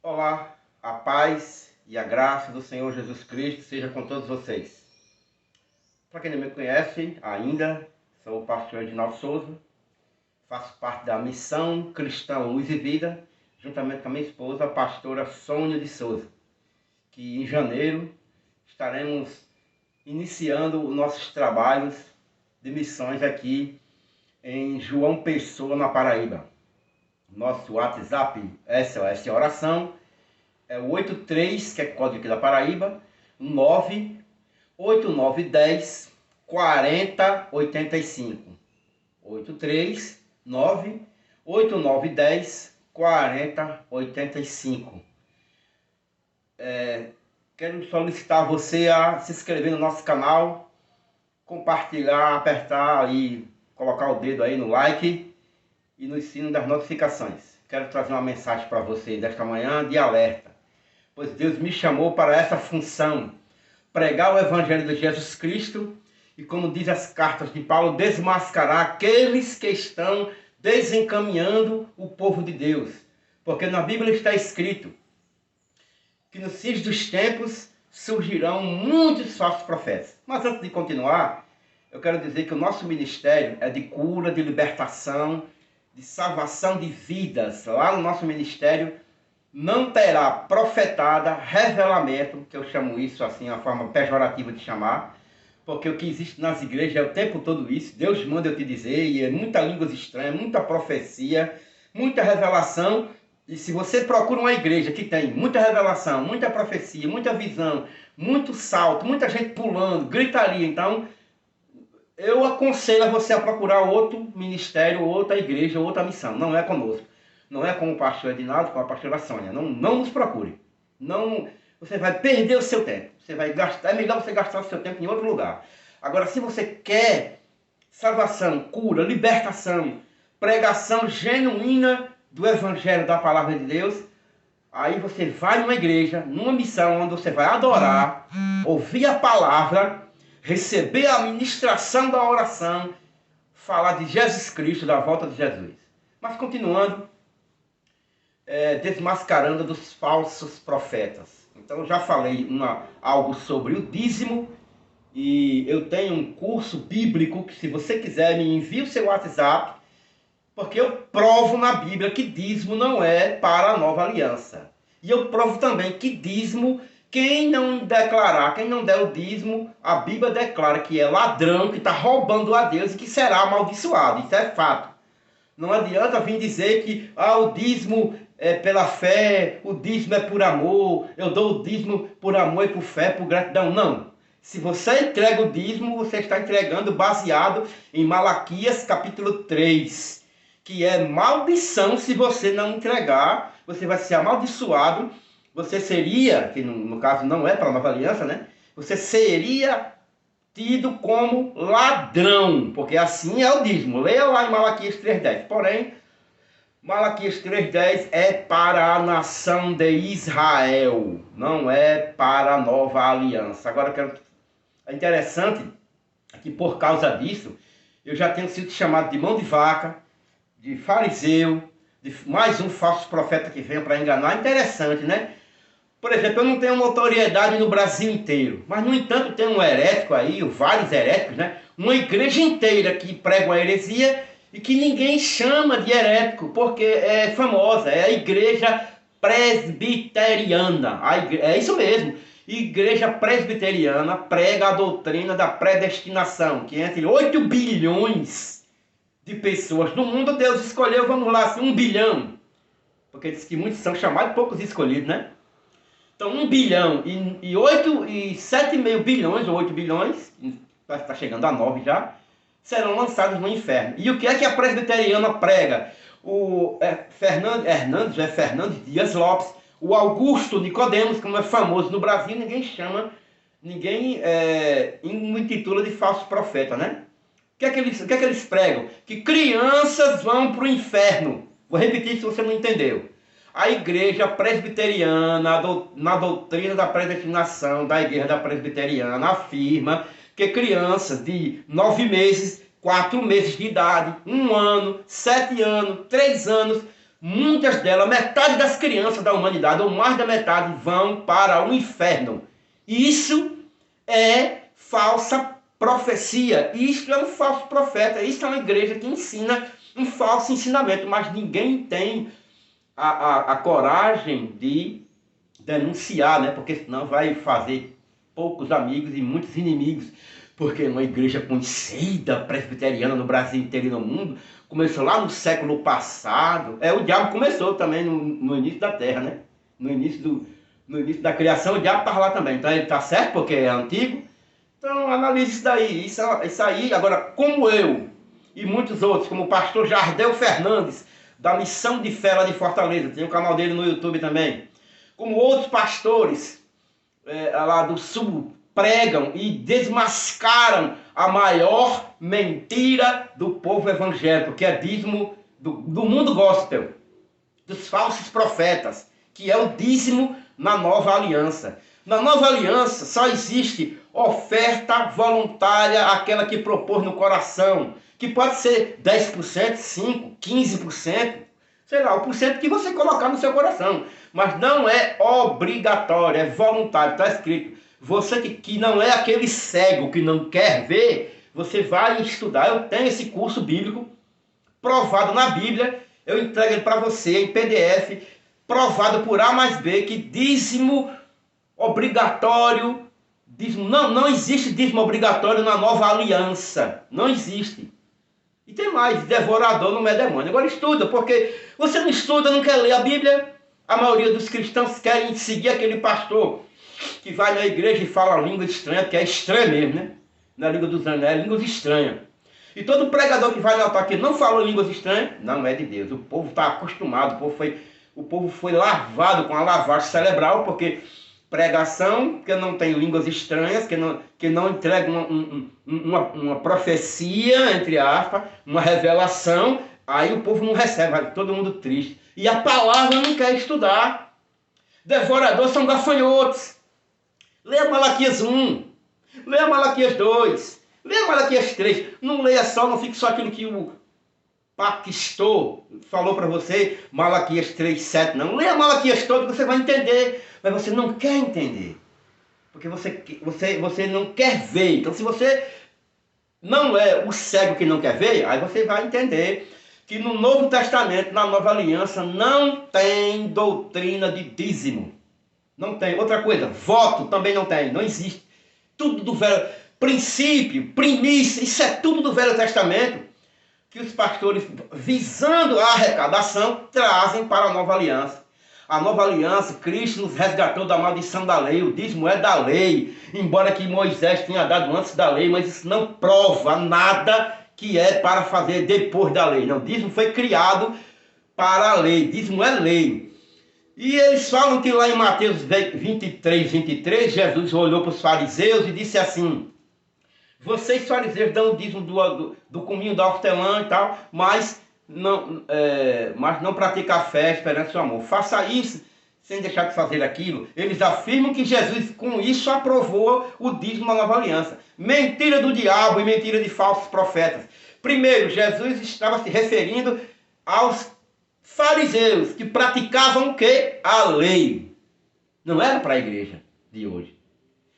Olá, a paz e a graça do Senhor Jesus Cristo seja com todos vocês. Para quem não me conhece ainda, sou o pastor Edinaldo Souza, faço parte da Missão Cristã Luz e Vida, juntamente com a minha esposa, a pastora Sônia de Souza, que em janeiro estaremos iniciando os nossos trabalhos de missões aqui em João Pessoa, na Paraíba. Nosso WhatsApp SOS Oração é o 83, que é código aqui da Paraíba, 98910 4085. 83 98910 4085. Quero solicitar você a se inscrever no nosso canal, compartilhar, apertar aí, colocar o dedo aí no like e no sino das notificações. Quero trazer uma mensagem para vocês desta manhã de alerta, pois Deus me chamou para essa função, pregar o Evangelho de Jesus Cristo e, como diz as cartas de Paulo, desmascarar aqueles que estão desencaminhando o povo de Deus. Porque na Bíblia está escrito que nos fins dos tempos surgirão muitos falsos profetas. Mas antes de continuar, eu quero dizer que o nosso ministério é de cura, de libertação, de salvação de vidas. Lá no nosso ministério não terá profetada, revelamento, que eu chamo isso assim, a forma pejorativa de chamar, porque o que existe nas igrejas é o tempo todo isso. Deus manda eu te dizer, e é muita línguas estranhas, muita profecia, muita revelação. E se você procura uma igreja que tem muita revelação, muita profecia, muita visão, muito salto, muita gente pulando, gritaria, então eu aconselho a você a procurar outro ministério, outra igreja, outra missão. Não é conosco. Não é com o pastor Edinaldo, com a pastora Sônia. Não nos procure. Não, você vai perder o seu tempo. Você vai gastar, é melhor você gastar o seu tempo em outro lugar. Agora, se você quer salvação, cura, libertação, pregação genuína do Evangelho, da Palavra de Deus, aí você vai numa igreja, numa missão onde você vai adorar, ouvir a palavra, receber a ministração da oração, falar de Jesus Cristo, da volta de Jesus. Mas continuando, desmascarando dos falsos profetas. Então eu já falei algo sobre o dízimo, e eu tenho um curso bíblico que, se você quiser, me envie o seu WhatsApp, porque eu provo na Bíblia que dízimo não é para a nova aliança. E eu provo também que dízimo, quem não declarar, quem não der o dízimo, a Bíblia declara que é ladrão, que está roubando a Deus e que será amaldiçoado. Isso é fato. Não adianta vir dizer que o dízimo é pela fé, o dízimo é por amor, eu dou o dízimo por amor e por fé, por gratidão. Não. Se você entrega o dízimo, você está entregando baseado em Malaquias capítulo 3, que é maldição. Se você não entregar, você vai ser amaldiçoado. Você seria, que no caso não é para a nova aliança, né? Você seria tido como ladrão, porque assim é o dízimo. Leia lá em Malaquias 3,10. Porém, Malaquias 3,10 é para a nação de Israel, não é para a nova aliança. Agora, é interessante que, por causa disso, eu já tenho sido chamado de mão de vaca, de fariseu, de mais um falso profeta que vem para enganar. Interessante, né? Por exemplo, eu não tenho notoriedade no Brasil inteiro, mas, no entanto, tem um herético aí, vários heréticos, né? Uma igreja inteira que prega uma heresia e que ninguém chama de herético, porque é famosa, é a igreja presbiteriana. É isso mesmo. Igreja presbiteriana prega a doutrina da predestinação, que entre 8 bilhões de pessoas no mundo, Deus escolheu, vamos lá, assim, 1 bilhão. Porque diz que muitos são chamados, poucos escolhidos, né? Então, 1 bilhão e 7,5 bilhões, ou 8 bilhões, está chegando a 9 já, serão lançados no inferno. E o que é que a presbiteriana prega? O Fernandes Dias Lopes, o Augusto Nicodemos, como é famoso no Brasil, ninguém intitula de falso profeta, né? O que é que eles pregam? Que crianças vão para o inferno. Vou repetir se você não entendeu. A igreja presbiteriana, na doutrina da predestinação da igreja da presbiteriana, afirma que crianças de 9 meses, 4 meses de idade, 1 ano, 7 anos, 3 anos, muitas delas, metade das crianças da humanidade, ou mais da metade, vão para o inferno. Isso é falsa profecia. Isso é um falso profeta. Isso é uma igreja que ensina um falso ensinamento. Mas ninguém tem a coragem de denunciar, né? Porque senão vai fazer poucos amigos e muitos inimigos. Porque uma igreja conhecida, presbiteriana no Brasil inteiro e no mundo, começou lá no século passado. O diabo começou também no início da terra, né? No início da criação, o diabo estava lá também. Então ele está certo porque é antigo. Então analise isso daí. Isso aí, agora, como eu e muitos outros, como o pastor Jardel Fernandes, da Missão de Fé lá de Fortaleza, tem o canal dele no YouTube também, como outros pastores lá do Sul, pregam e desmascaram a maior mentira do povo evangélico, que é dízimo do mundo gospel, dos falsos profetas, que é o dízimo na nova aliança. Na nova aliança só existe oferta voluntária, aquela que propôs no coração, que pode ser 10%, 5%, 15%, sei lá, o porcento que você colocar no seu coração. Mas não é obrigatório, é voluntário, está escrito. Você que não é aquele cego que não quer ver, você vai estudar. Eu tenho esse curso bíblico, provado na Bíblia, eu entrego ele para você em PDF, provado por A mais B, que dízimo obrigatório, não existe dízimo obrigatório na nova aliança, não existe. E tem mais, devorador não é demônio. Agora estuda, porque você não estuda, não quer ler a Bíblia. A maioria dos cristãos querem seguir aquele pastor que vai na igreja e fala língua estranha, porque é estranha mesmo, né? Na língua dos anos, é línguas estranhas. E todo pregador que vai no altar que não falou línguas estranhas, não é de Deus. O povo está acostumado, o povo foi lavado com a lavagem cerebral, porque pregação que não tem línguas estranhas, que não entrega uma profecia, entre aspas, uma revelação, aí o povo não recebe, vai todo mundo triste. E a palavra não quer estudar. Devoradores são gafanhotos. Leia Malaquias 1, leia Malaquias 2, leia Malaquias 3. Não leia só, não fique só aquilo que o Paquistô falou para você, Malaquias 3, 7, não. Leia Malaquias todo que você vai entender. Mas você não quer entender. Porque você não quer ver. Então se você não é o cego que não quer ver, aí você vai entender que no Novo Testamento, na Nova Aliança, não tem doutrina de dízimo. Não tem. Outra coisa, voto também não tem. Não existe. Tudo do Velho. Princípio, primícia, isso é tudo do Velho Testamento que os pastores, visando a arrecadação, trazem para a Nova Aliança. A Nova Aliança, Cristo nos resgatou da maldição da lei. O dízimo é da lei. Embora que Moisés tenha dado antes da lei, mas isso não prova nada que é para fazer depois da lei. Não, o dízimo foi criado para a lei. Dízimo é lei. E eles falam que lá em Mateus 23, 23, Jesus olhou para os fariseus e disse assim: vocês fariseus dão o dízimo do cominho, da hortelã e tal, mas não pratica a fé, a esperança e o amor. Faça isso sem deixar de fazer aquilo. Eles afirmam que Jesus com isso aprovou o dízimo na nova aliança. Mentira do diabo e mentira de falsos profetas. Primeiro, Jesus estava se referindo aos fariseus que praticavam o quê? A lei. Não era para a igreja de hoje.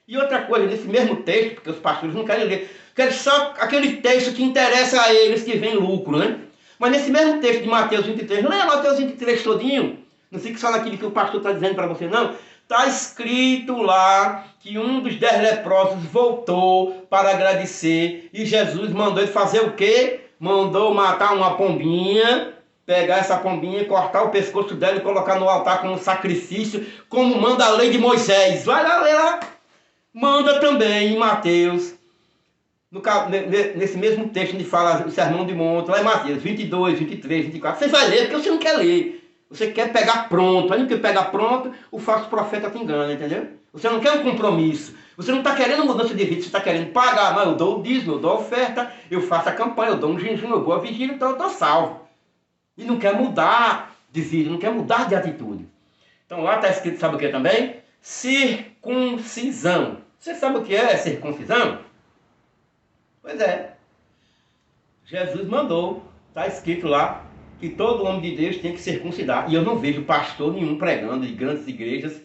E outra coisa, nesse mesmo texto, porque os pastores não querem ler, querem só aquele texto que interessa a eles, que vem lucro, né? Mas nesse mesmo texto de Mateus 23, leia Mateus 23 todinho, não fique só naquilo que o pastor está dizendo para você, não. Está escrito lá que um dos 10 leprosos voltou para agradecer e Jesus mandou ele fazer o quê? Mandou matar uma pombinha, pegar essa pombinha, cortar o pescoço dela e colocar no altar como sacrifício, como manda a lei de Moisés. Vai lá, lê lá. Manda também em Mateus, nesse mesmo texto onde fala o Sermão do Monte, lá em Mateus 22, 23, 24. Você vai ler porque você não quer ler. Você quer pegar pronto. Aí não quer pegar pronto, o falso profeta te engana, entendeu? Você não quer um compromisso. Você não está querendo mudança de vida, você está querendo pagar. Não, eu dou o dízimo, eu dou a oferta, eu faço a campanha, eu dou um jejum, eu vou a vigília, então eu estou salvo. E não quer mudar de vida, não quer mudar de atitude. Então lá está escrito, sabe o que também? Circuncisão. Você sabe o que é circuncisão? Pois é. Jesus mandou, está escrito lá, que todo homem de Deus tem que circuncidar. E eu não vejo pastor nenhum pregando em grandes igrejas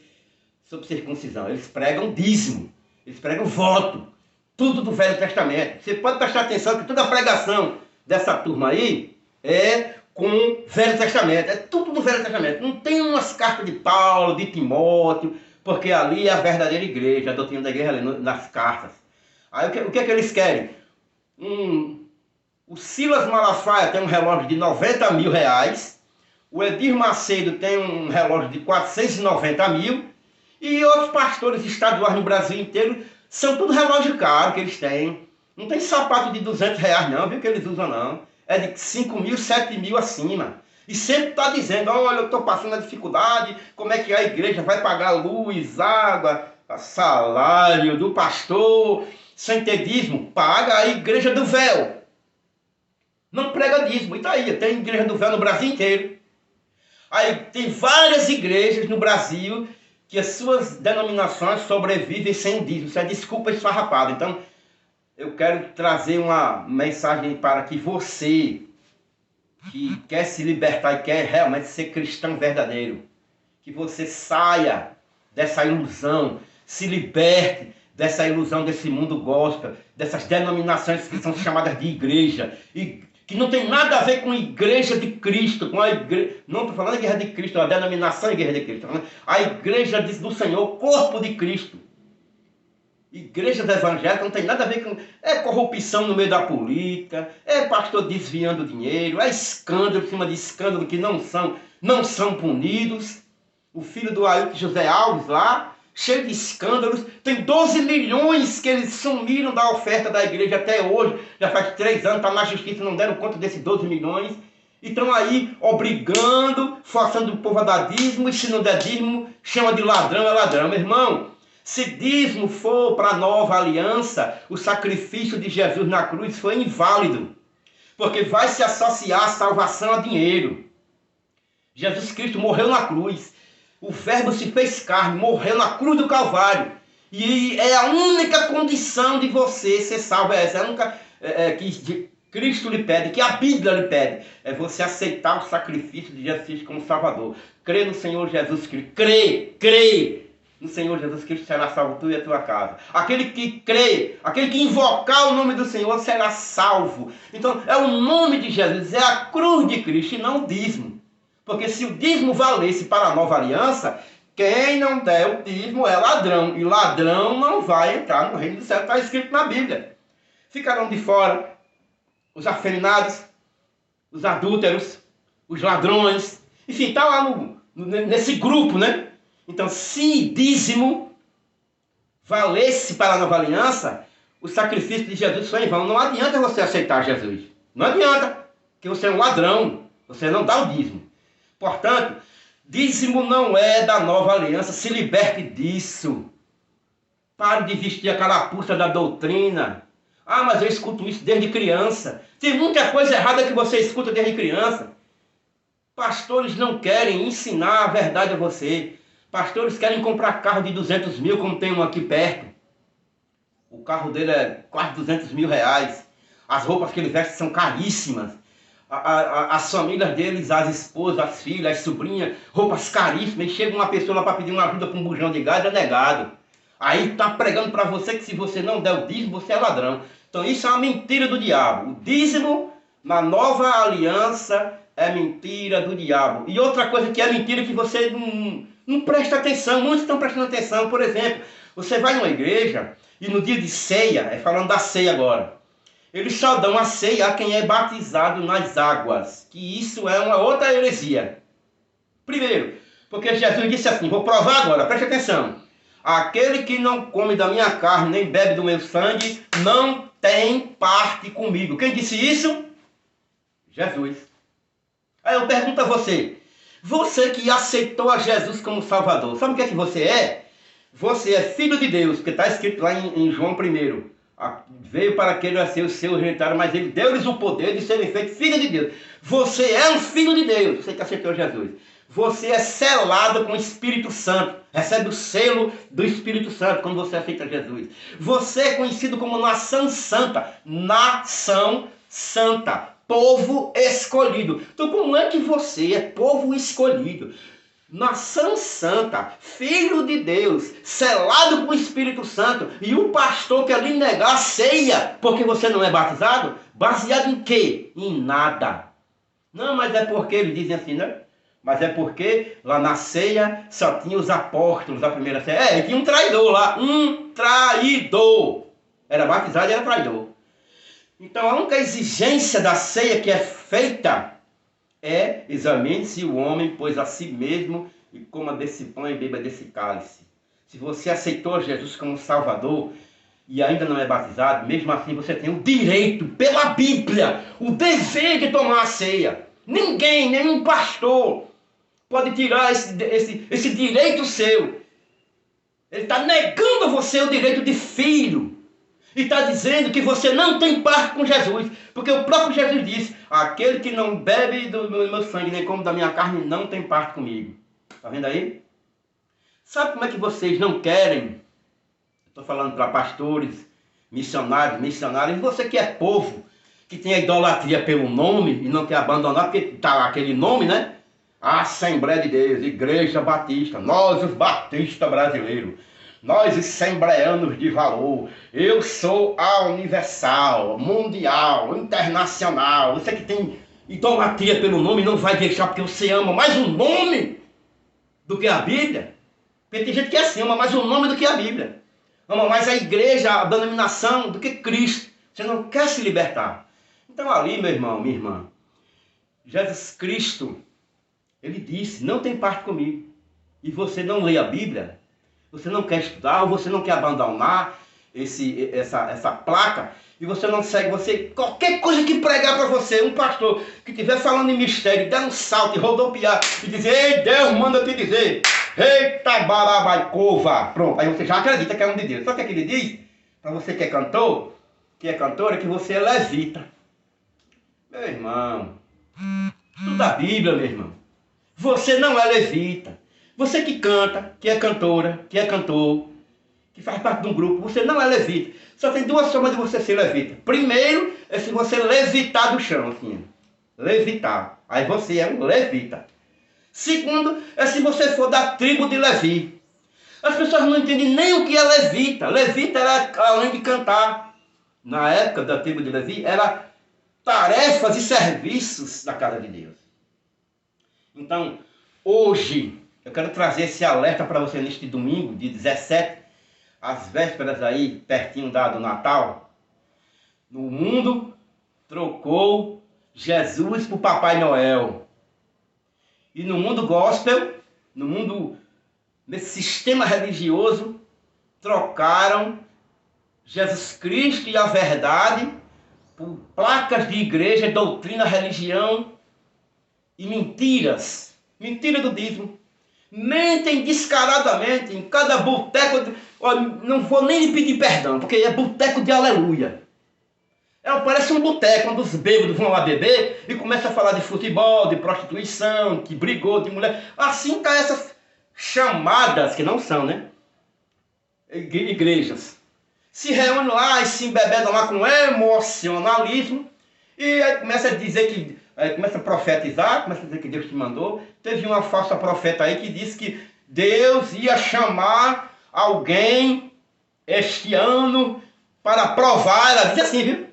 sobre circuncisão. Eles pregam dízimo, eles pregam voto, tudo do Velho Testamento. Você pode prestar atenção que toda a pregação dessa turma aí é com o Velho Testamento. É tudo do Velho Testamento. Não tem umas cartas de Paulo, de Timóteo, porque ali é a verdadeira igreja, a doutrina da igreja ali nas cartas. Aí o que é que eles querem? O Silas Malafaia tem um relógio de 90 mil reais, o Edir Macedo tem um relógio de 490 mil, e outros pastores estaduais no Brasil inteiro, são tudo relógio caro que eles têm. Não tem sapato de 200 reais não, viu, que eles usam não. É de 5 mil, 7 mil acima. E sempre está dizendo, olha, eu estou passando a dificuldade, como é que a igreja vai pagar luz, água, salário do pastor, sem ter dízimo? Paga a igreja do véu. Não prega dízimo. E tá aí, tem igreja do véu no Brasil inteiro. Aí tem várias igrejas no Brasil que as suas denominações sobrevivem sem dízimo. Isso é desculpa esfarrapada. Então, eu quero trazer uma mensagem para que você, que quer se libertar e quer realmente ser cristão verdadeiro, que você saia dessa ilusão, se liberte dessa ilusão desse mundo gospel, dessas denominações que são chamadas de igreja, e que não tem nada a ver com a igreja de Cristo, com a igreja, não estou falando da igreja de Cristo, a denominação igreja de Cristo, estou falando a igreja do Senhor, o corpo de Cristo. Igrejas evangélicas não tem nada a ver com... É corrupção no meio da política, é pastor desviando dinheiro, é escândalo em cima de escândalo que não são punidos. O filho do Ailton José Alves lá, cheio de escândalos, tem 12 milhões que eles sumiram da oferta da igreja até hoje. Já faz 3 anos, está na justiça, não deram conta desses 12 milhões. E estão aí obrigando, forçando o povo a dar dízimo, e se não der dízimo, chama de ladrão, é ladrão. Meu irmão, se dízimo for para a nova aliança, o sacrifício de Jesus na cruz foi inválido, porque vai se associar a salvação a dinheiro. Jesus Cristo morreu na cruz, o Verbo se fez carne, morreu na cruz do Calvário, e é a única condição de você ser salvo, é essa, é a única que Cristo lhe pede, que a Bíblia lhe pede, é você aceitar o sacrifício de Jesus Cristo como Salvador. Crê no Senhor Jesus Cristo, crê no Senhor Jesus Cristo, será salvo tu e a tua casa. Aquele que crê, aquele que invocar o nome do Senhor será salvo. Então é o nome de Jesus, é a cruz de Cristo e não o dízimo. Porque se o dízimo valesse para a nova aliança, quem não der o dízimo é ladrão. E ladrão não vai entrar no reino do céu, está escrito na Bíblia. Ficarão de fora os afeminados, os adúlteros, os ladrões. Enfim, está lá nesse grupo, né? Então, se dízimo valesse para a nova aliança, o sacrifício de Jesus foi em vão. Não adianta você aceitar Jesus. Não adianta, porque você é um ladrão. Você não dá o dízimo. Portanto, dízimo não é da nova aliança. Se liberte disso. Pare de vestir a carapuça da doutrina. Ah, mas eu escuto isso desde criança. Tem muita coisa errada que você escuta desde criança. Pastores não querem ensinar a verdade a você. Pastores querem comprar carro de 200 mil, como tem um aqui perto. O carro dele é quase 200 mil reais. As roupas que ele veste são caríssimas. As famílias deles, as esposas, as filhas, as sobrinhas, roupas caríssimas. E chega uma pessoa lá para pedir uma ajuda para um bujão de gás, é negado. Aí está pregando para você que se você não der o dízimo, você é ladrão. Então isso é uma mentira do diabo. O dízimo na nova aliança é mentira do diabo. E outra coisa que é mentira que você não presta atenção. Muitos estão prestando atenção. Por exemplo, você vai numa igreja e no dia de ceia, falando da ceia agora, eles só dão a ceia a quem é batizado nas águas. Que isso é uma outra heresia. Primeiro, porque Jesus disse assim, vou provar agora, preste atenção. Aquele que não come da minha carne, nem bebe do meu sangue, não tem parte comigo. Quem disse isso? Jesus. Aí eu pergunto a você, você que aceitou a Jesus como Salvador, sabe o que é que você é? Você é filho de Deus, porque está escrito lá em João 1. Veio para aquele a ser o seu rejeitado, mas ele deu-lhes o poder de serem feitos filhos de Deus. Você é um filho de Deus, você que aceitou Jesus. Você é selado com o Espírito Santo. Recebe o selo do Espírito Santo quando você aceita Jesus. Você é conhecido como nação santa. Nação santa. povo escolhido. Então como é que você é povo escolhido? Nação santa, filho de Deus, selado com o Espírito Santo, e o pastor quer lhe negar a ceia porque você não é batizado? Baseado em quê? Em nada. Não, mas é porque eles dizem assim, né? Mas é porque lá na ceia só tinha os apóstolos da primeira ceia. E tinha um traidor lá, um traidor. Era batizado e era traidor. Então a única exigência da ceia que é feita é: examine-se o homem, pois a si mesmo, e coma desse pão e beba desse cálice. Se você aceitou Jesus como Salvador e ainda não é batizado, mesmo assim você tem o direito, pela Bíblia, o dever de tomar a ceia. Ninguém, nenhum pastor pode tirar esse direito seu. Ele está negando a você o direito de filho. E está dizendo que você não tem parte com Jesus. Porque o próprio Jesus disse: aquele que não bebe do meu sangue nem come da minha carne não tem parte comigo. Está vendo aí? Sabe como é que vocês não querem? Estou falando para pastores, missionários. E você que é povo, que tem a idolatria pelo nome e não quer abandonar, porque está lá aquele nome, né? A Assembleia de Deus, Igreja Batista, nós os batistas brasileiros, nós os assembleanos de valor, eu sou a universal, mundial, internacional. Você que tem idolatria pelo nome não vai deixar porque você ama mais o nome do que a Bíblia. Porque tem gente que é assim, ama mais o nome do que a Bíblia. Ama mais a igreja, a denominação do que Cristo. Você não quer se libertar. Então ali, meu irmão, minha irmã, Jesus Cristo, ele disse: não tem parte comigo. E você não lê a Bíblia, você não quer estudar, ou você não quer abandonar essa placa, e você não segue, qualquer coisa que pregar para você, um pastor que estiver falando em mistério, der um salto e rodopiar, e dizer: ei, Deus manda te dizer, eita barabaicova, pronto, aí você já acredita que é um de Deus. Só que ele diz, para você que é cantor, que é cantora, que você é levita. Meu irmão, estuda a Bíblia, meu irmão. Você não é levita. Você que canta, que é cantora, que é cantor, que faz parte de um grupo, você não é levita. Só tem duas formas de você ser levita. Primeiro é se você levitar do chão, assim. Levitar. Aí você é um levita. Segundo é se você for da tribo de Levi. As pessoas não entendem nem o que é levita. Levita era, além de cantar, na época da tribo de Levi, era tarefas e serviços da casa de Deus. Então, hoje, eu quero trazer esse alerta para você neste domingo, de 17, às vésperas aí, pertinho do Natal. No mundo, trocou Jesus por Papai Noel. E no mundo gospel, nesse sistema religioso, trocaram Jesus Cristo e a verdade por placas de igreja, doutrina, religião e mentiras. Mentira do dízimo. Mentem descaradamente em cada boteco. Não vou nem lhe pedir perdão, porque é boteco de aleluia. Parece um boteco onde os bêbados vão lá beber e começam a falar de futebol, de prostituição, que brigou, de mulher. Assim tá essas chamadas, que não são, né? Igrejas. Se reúnem lá e se embebedam lá com emocionalismo e aí começa a dizer que... começa a profetizar, começa a dizer que Deus te mandou. Teve uma falsa profeta aí que disse que Deus ia chamar alguém este ano para provar, ela diz assim, viu?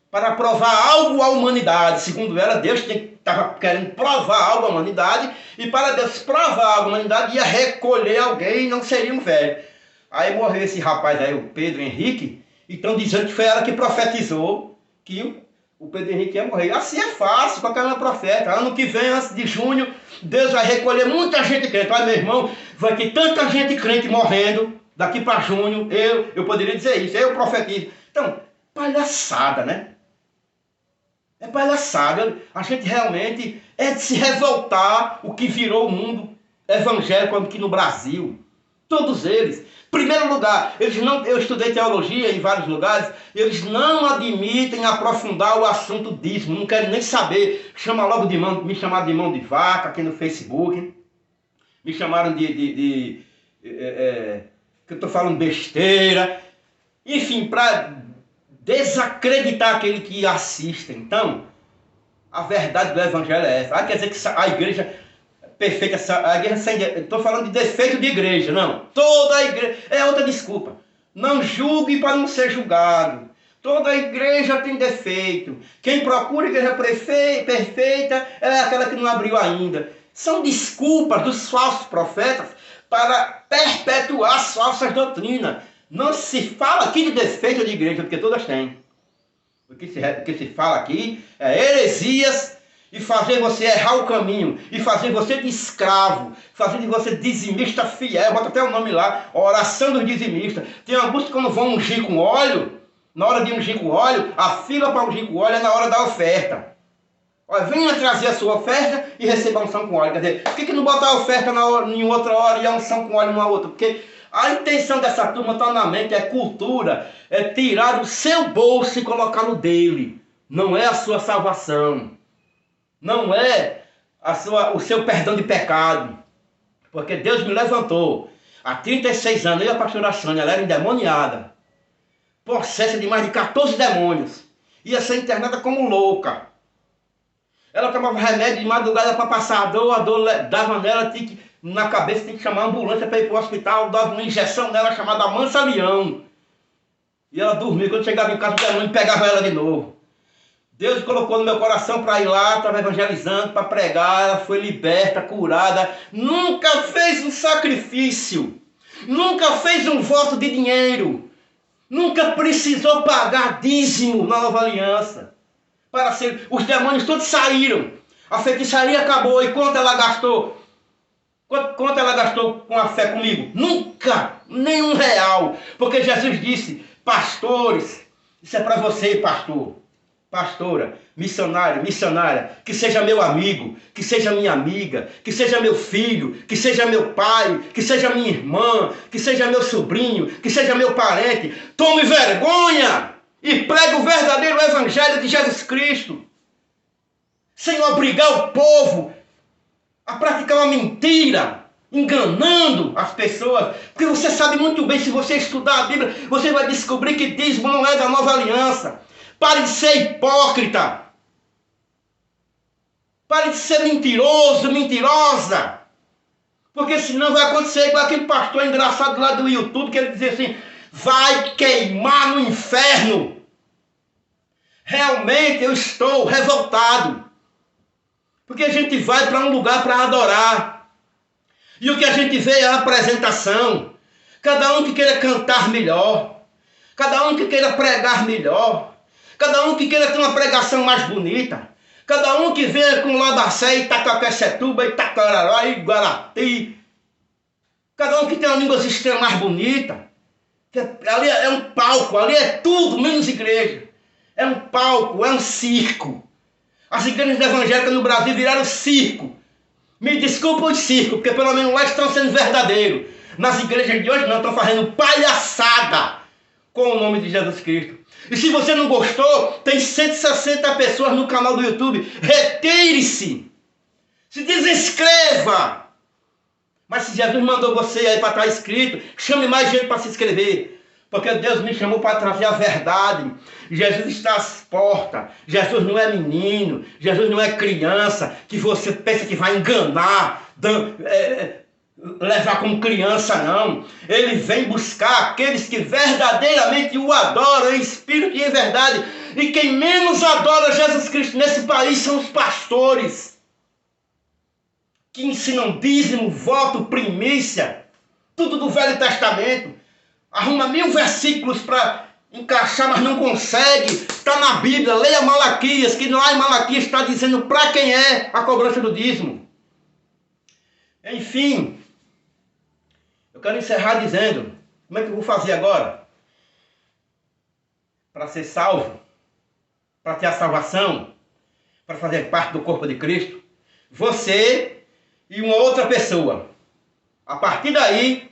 Para provar algo à humanidade. Segundo ela, Deus estava querendo provar algo à humanidade, e para Deus provar algo à humanidade, ia recolher alguém e não seria um velho. Aí morreu esse rapaz aí, o Pedro Henrique, e estão dizendo que foi ela que profetizou que o Pedro Henrique ia morrer. Assim é fácil, qualquer um é profeta. Ano que vem, antes de junho, Deus vai recolher muita gente crente. Olha, meu irmão, vai ter tanta gente crente morrendo daqui para junho. Eu poderia dizer isso, eu profetizo. Então, palhaçada, né? É palhaçada. A gente realmente é de se revoltar o que virou o mundo evangélico aqui no Brasil. Todos eles. Primeiro lugar, eu estudei teologia em vários lugares, eles não admitem aprofundar o assunto dízimo, não querem nem saber. Chama logo me chamaram de mão de vaca aqui no Facebook, me chamaram que eu estou falando besteira, enfim, para desacreditar aquele que assiste. Então, A verdade do evangelho é essa. Quer dizer que a igreja perfeita, a igreja sem... Estou falando de defeito de igreja, não. Toda a igreja... É outra desculpa. Não julgue para não ser julgado. Toda igreja tem defeito. Quem procura a igreja perfeita é aquela que não abriu ainda. São desculpas dos falsos profetas para perpetuar as falsas doutrinas. Não se fala aqui de defeito de igreja, porque todas têm. O que se fala aqui é heresias e fazer você errar o caminho, e fazer você de escravo, fazer de você dizimista fiel. Bota até o nome lá, oração dos dizimistas. Tem alguns que quando vão ungir com óleo, na hora de ungir com óleo, a fila para ungir com óleo é na hora da oferta. Olha, venha trazer a sua oferta e receba a unção com óleo. Quer dizer, por que não botar a oferta em outra hora e a unção com óleo numa outra? Porque a intenção dessa turma está na mente, é cultura, é tirar do seu bolso e colocar no dele. Não é a sua salvação. Não é o seu perdão de pecado. Porque Deus me levantou. Há 36 anos, eu e a pastora Sônia, ela era endemoniada. Possessa de mais de 14 demônios. Ia ser internada como louca. Ela tomava remédio de madrugada para passar a dor dava nela, na cabeça tem que chamar a ambulância para ir para o hospital, dava uma injeção nela chamada Mansa-Leão. E ela dormia, quando chegava em casa o demônio pegava ela de novo. Deus colocou no meu coração para ir lá, estava evangelizando, para pregar, ela foi liberta, curada, nunca fez um sacrifício, nunca fez um voto de dinheiro, nunca precisou pagar dízimo na nova aliança. Para ser, os demônios todos saíram, a feitiçaria acabou, e quanto ela gastou? Quanto ela gastou com a fé comigo? Nunca, nem R$1, porque Jesus disse, pastores, isso é para você, pastor, pastora, missionário, missionária, que seja meu amigo, que seja minha amiga, que seja meu filho, que seja meu pai, que seja minha irmã, que seja meu sobrinho, que seja meu parente, tome vergonha e pregue o verdadeiro evangelho de Jesus Cristo, sem obrigar o povo a praticar uma mentira, enganando as pessoas, porque você sabe muito bem, se você estudar a Bíblia, você vai descobrir que dízimo não é da nova aliança. Pare de ser hipócrita, pare de ser mentiroso, mentirosa, porque senão vai acontecer igual aquele pastor engraçado lá do YouTube, que ele dizia assim, vai queimar no inferno. Realmente eu estou revoltado, porque a gente vai para um lugar para adorar, e o que a gente vê é a apresentação, cada um que queira cantar melhor, cada um que queira pregar melhor, cada um que queira ter uma pregação mais bonita, cada um que venha com Labacé, Itaquaquecetuba, Itacarará, Iguarati, cada um que tem uma língua estranha mais bonita, que ali é um palco, ali é tudo menos igreja, é um palco, é um circo. As igrejas evangélicas no Brasil viraram circo. Me desculpa os circos, porque pelo menos lá estão sendo verdadeiros. Nas igrejas de hoje não, estão fazendo palhaçada com o nome de Jesus Cristo. E se você não gostou, tem 160 pessoas no canal do YouTube. Retire-se. Se desinscreva. Mas se Jesus mandou você aí para estar inscrito, chame mais gente para se inscrever. Porque Deus me chamou para trazer a verdade. Jesus está às portas. Jesus não é menino. Jesus não é criança que você pensa que vai enganar, levar como criança, não. Ele vem buscar aqueles que verdadeiramente o adoram em espírito e em verdade. E quem menos adora Jesus Cristo nesse país são os pastores, que ensinam dízimo, voto, primícia, tudo do Velho Testamento. Arruma 1000 versículos para encaixar, mas não consegue. Está na Bíblia, leia Malaquias, que lá em Malaquias está dizendo para quem é a cobrança do dízimo. Enfim, eu quero encerrar dizendo, como é que eu vou fazer agora? Para ser salvo, para ter a salvação, para fazer parte do corpo de Cristo, você e uma outra pessoa. A partir daí,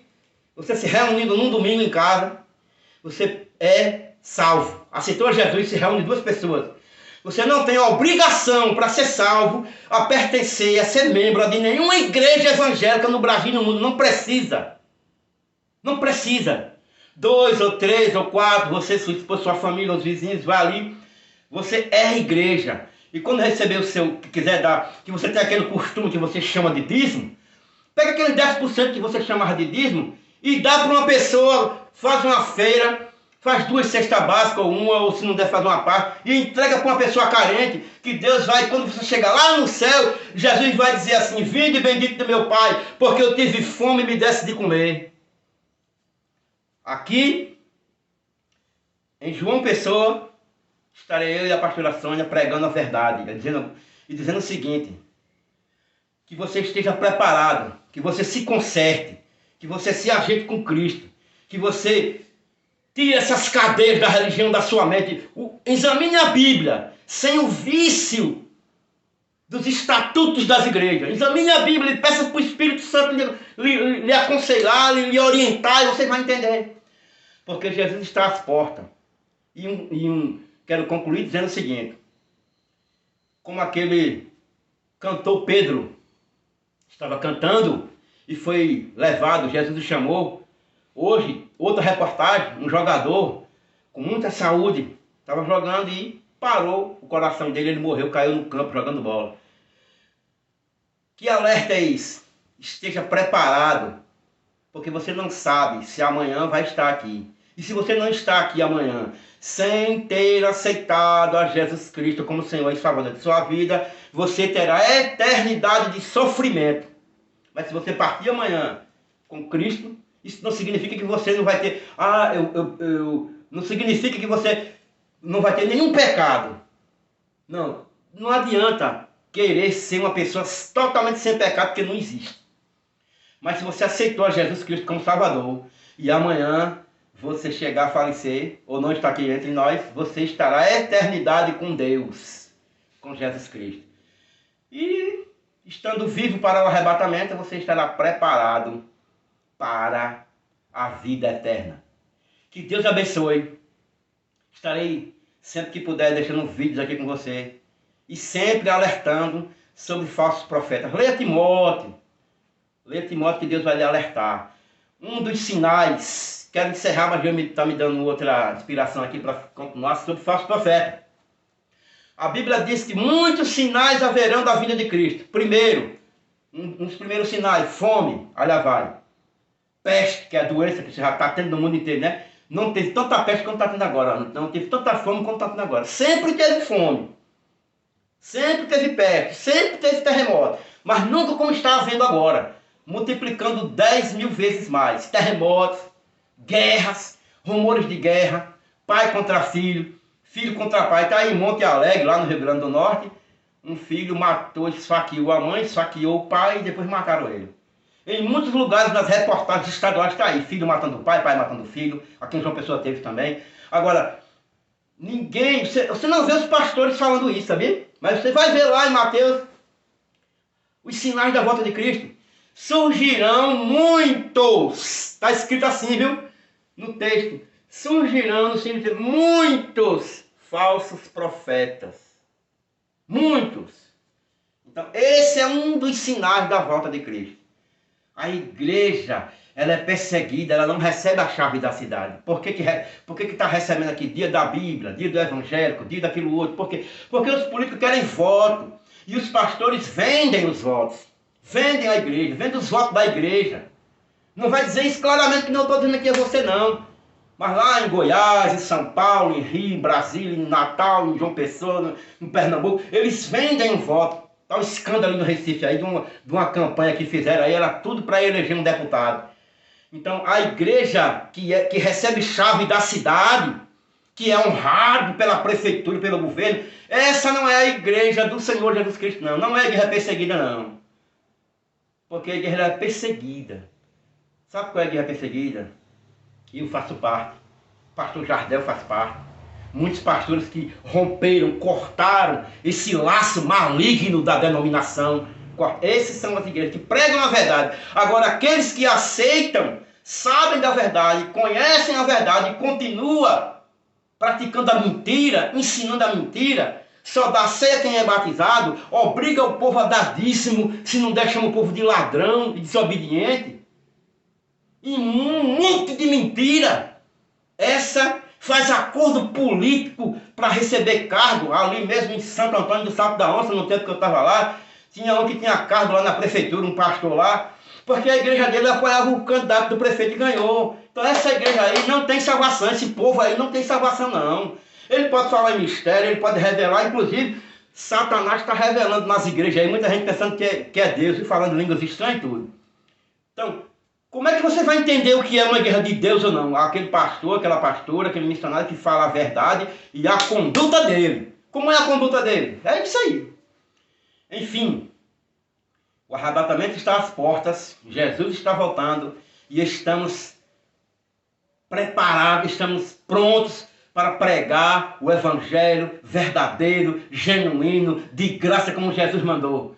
você se reunindo num domingo em casa, você é salvo. Aceitou Jesus, se reúne 2 pessoas. Você não tem a obrigação para ser salvo, a pertencer, a ser membro de nenhuma igreja evangélica no Brasil e no mundo. Não precisa. Não precisa. 2 ou 3 ou 4, você, sua esposa, sua família, os vizinhos, vai ali. Você é igreja. e quando receber o seu, que quiser dar, que você tem aquele costume que você chama de dízimo, pega aquele 10% que você chamava de dízimo e dá para uma pessoa, faz uma feira, faz 2 cestas básicas ou uma, ou se não der faz uma parte, e entrega para uma pessoa carente, que Deus vai, quando você chegar lá no céu, Jesus vai dizer assim: vinde bendito do meu Pai, porque eu tive fome e me desse de comer. Aqui, em João Pessoa, estarei eu e a pastora Sônia pregando a verdade, dizendo o seguinte: que você esteja preparado, que você se conserte, que você se ajeite com Cristo, que você tire essas cadeias da religião da sua mente, examine a Bíblia, sem o vício dos estatutos das igrejas. Examine a Bíblia e peça para o Espírito Santo lhe aconselhar, lhe orientar, e você vai entender. Porque Jesus está às portas. Quero concluir dizendo o seguinte: como aquele cantor Pedro estava cantando e foi levado, Jesus o chamou. Hoje, outra reportagem, um jogador com muita saúde estava jogando e parou o coração dele, ele morreu, caiu no campo jogando bola. Que alerta é isso? Esteja preparado, porque você não sabe se amanhã vai estar aqui. E se você não está aqui amanhã, sem ter aceitado a Jesus Cristo como Senhor e Salvador de sua vida, você terá a eternidade de sofrimento. Mas se você partir amanhã com Cristo, isso não significa que você não vai ter... não significa que você não vai ter nenhum pecado. Não, não adianta querer ser uma pessoa totalmente sem pecado, porque não existe. Mas se você aceitou a Jesus Cristo como Salvador, e amanhã você chegar a falecer, ou não está aqui entre nós, você estará a eternidade com Deus, com Jesus Cristo. E estando vivo para o arrebatamento, você estará preparado para a vida eterna. Que Deus abençoe. Estarei sempre que puder deixando vídeos aqui com você e sempre alertando sobre falsos profetas. Leia Timóteo que Deus vai lhe alertar. Um dos sinais, quero encerrar, mas Deus está me dando outra inspiração aqui para continuar, sobre falsos profetas. A Bíblia diz que muitos sinais haverão da vinda de Cristo. Primeiro, um dos primeiros sinais, fome, olha vai. Peste, que é a doença que você já está tendo no mundo inteiro, né? Não teve tanta peste quanto está tendo agora. Não teve tanta fome quanto está tendo agora. Sempre teve fome. Sempre teve peste. Sempre teve terremoto. Mas nunca como está havendo agora. Multiplicando 10.000 vezes mais. Terremotos, guerras, rumores de guerra, pai contra filho, filho contra pai. Está aí em Monte Alegre, lá no Rio Grande do Norte. Um filho matou, esfaqueou a mãe, esfaqueou o pai e depois mataram ele. Em muitos lugares, nas reportagens estaduais, está aí. Filho matando o pai, pai matando o filho. Aqui em João Pessoa teve também. Agora, ninguém... Você não vê os pastores falando isso, sabia? Mas você vai ver lá em Mateus os sinais da volta de Cristo. Surgirão muitos. Está escrito assim, viu? No texto. Surgirão, muitos falsos profetas. Muitos. Então, esse é um dos sinais da volta de Cristo. A igreja, ela é perseguida, ela não recebe a chave da cidade. Por que está recebendo aqui dia da Bíblia, dia do evangélico, dia daquilo outro? Por quê? Porque os políticos querem voto. E os pastores vendem os votos. Vendem a igreja, vendem os votos da igreja. Não vai dizer isso claramente, que não estou dizendo aqui a você não. Mas lá em Goiás, em São Paulo, em Rio, em Brasília, em Natal, em João Pessoa, em Pernambuco, eles vendem um voto. Está um escândalo ali no Recife aí, de uma campanha que fizeram aí, era tudo para eleger um deputado. Então, a igreja que recebe chave da cidade, que é honrado pela prefeitura e pelo governo, essa não é a igreja do Senhor Jesus Cristo, não. Não é a igreja perseguida, não. Porque a igreja é perseguida. Sabe qual é a igreja perseguida? E eu faço parte. O pastor Jardel faz parte. Muitos pastores que romperam, cortaram esse laço maligno da denominação. Esses são as igrejas que pregam a verdade. Agora, aqueles que aceitam, sabem da verdade, conhecem a verdade e continuam praticando a mentira, ensinando a mentira, só dá ceia quem é batizado, obriga o povo a dar dízimo, se não der chama o povo de ladrão e desobediente. E um monte de mentira. Essa faz acordo político para receber cargo, ali mesmo em Santo Antônio do Salto da Onça, no tempo que eu estava lá, tinha um que tinha cargo lá na prefeitura, um pastor lá, porque a igreja dele apoiava o candidato do prefeito e ganhou. Então essa igreja aí não tem salvação, esse povo aí não tem salvação não. Ele pode falar em mistério, ele pode revelar, inclusive Satanás está revelando nas igrejas aí, muita gente pensando que é Deus e falando línguas estranhas e tudo. Então, como é que você vai entender o que é uma igreja de Deus ou não? Aquele pastor, aquela pastora, aquele missionário que fala a verdade e a conduta dele. Como é a conduta dele? É isso aí. Enfim, o arrebatamento está às portas, Jesus está voltando e estamos preparados, estamos prontos para pregar o evangelho verdadeiro, genuíno, de graça como Jesus mandou.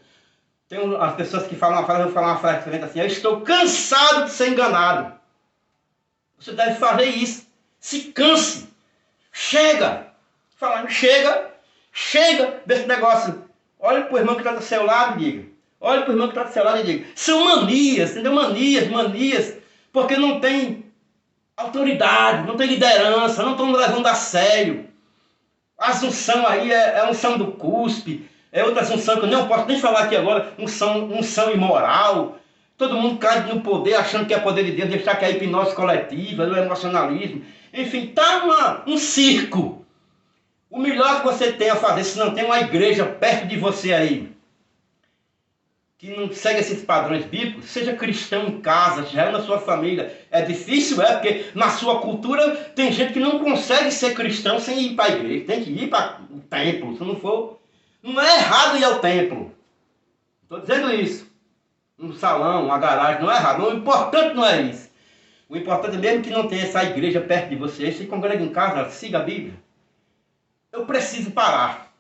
Tem as pessoas que falam uma frase, eu vou falar uma frase diferente assim: eu estou cansado de ser enganado. Você deve fazer isso. Se canse. Chega. Falando, chega desse negócio. Olha para o irmão que está do seu lado e diga. Olha para o irmão que está do seu lado e diga. São manias, entendeu? Manias. Porque não tem autoridade, não tem liderança, não estão levando a sério. A unção aí é unção do cuspe. É outra unção que eu não posso nem falar aqui agora, unção imoral. Todo mundo cai no poder achando que é poder de Deus, deixar que é a hipnose coletiva, o emocionalismo. Enfim, está um circo. O melhor que você tem a fazer, se não tem uma igreja perto de você aí, que não segue esses padrões bíblicos, seja cristão em casa, já na sua família. É difícil, porque na sua cultura tem gente que não consegue ser cristão sem ir para a igreja. Tem que ir para o templo, se não for... Não é errado ir ao templo. Estou dizendo isso. Um salão, uma garagem, não é errado. O importante não é isso. O importante é mesmo que não tenha essa igreja perto de você. Se congrega em casa, siga a Bíblia. Eu preciso parar.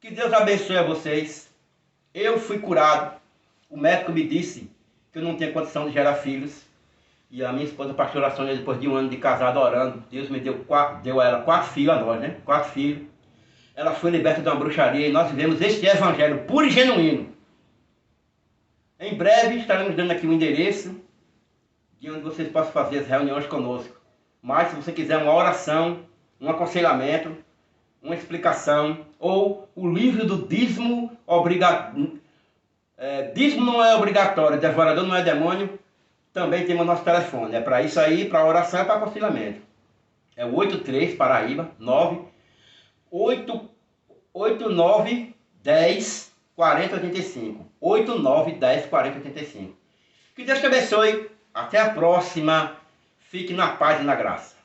Que Deus abençoe a vocês. Eu fui curado. O médico me disse que eu não tinha condição de gerar filhos. E a minha esposa, a pastora Sônia, depois de um ano de casado orando, Deus me deu a ela 4 filhos a nós, né? 4 filhos. Ela foi liberta de uma bruxaria e nós vivemos este evangelho puro e genuíno. Em breve estaremos dando aqui o endereço de onde vocês possam fazer as reuniões conosco. Mas se você quiser uma oração, um aconselhamento, uma explicação, ou o livro do dízimo obrigatório, dízimo não é obrigatório, devorador não é demônio, também temos o nosso telefone. É para isso aí, para oração e para aconselhamento. É o 83 Paraíba 89 10 40 85. 89 10 40 85. Que Deus te abençoe. Até a próxima. Fique na paz e na graça.